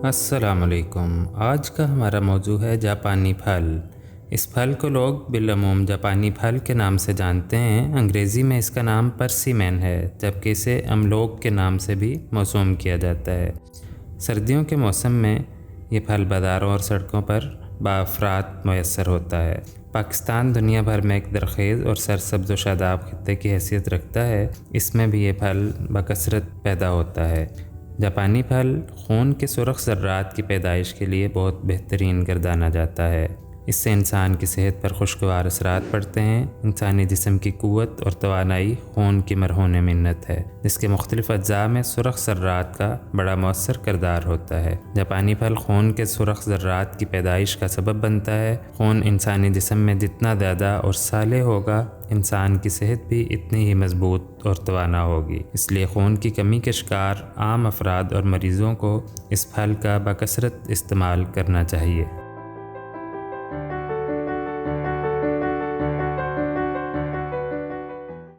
السلام علیکم۔ آج کا ہمارا موضوع ہے جاپانی پھل۔ اس پھل کو لوگ بالعموم جاپانی پھل کے نام سے جانتے ہیں۔ انگریزی میں اس کا نام پرسیمن ہے، جبکہ اسے املوک کے نام سے بھی موسوم کیا جاتا ہے۔ سردیوں کے موسم میں یہ پھل بازاروں اور سڑکوں پر بافراط میسر ہوتا ہے۔ پاکستان دنیا بھر میں ایک زرخیز اور سرسبز و شاداب خطے کی حیثیت رکھتا ہے۔ اس میں بھی یہ پھل بکثرت پیدا ہوتا ہے۔ جاپانی پھل خون کے سرخ ذرات کی پیدائش کے لیے بہت بہترین گردانا جاتا ہے۔ اس سے انسان کی صحت پر خوشگوار اثرات پڑتے ہیں۔ انسانی جسم کی قوت اور توانائی خون کی مرہون منت ہے، جس کے مختلف اجزاء میں سرخ ذرات کا بڑا مؤثر کردار ہوتا ہے۔ جاپانی پھل خون کے سرخ ذرات کی پیدائش کا سبب بنتا ہے۔ خون انسانی جسم میں جتنا زیادہ اور صالح ہوگا، انسان کی صحت بھی اتنی ہی مضبوط اور توانا ہوگی۔ اس لیے خون کی کمی کے شکار عام افراد اور مریضوں کو اس پھل کا بکثرت استعمال کرنا چاہیے۔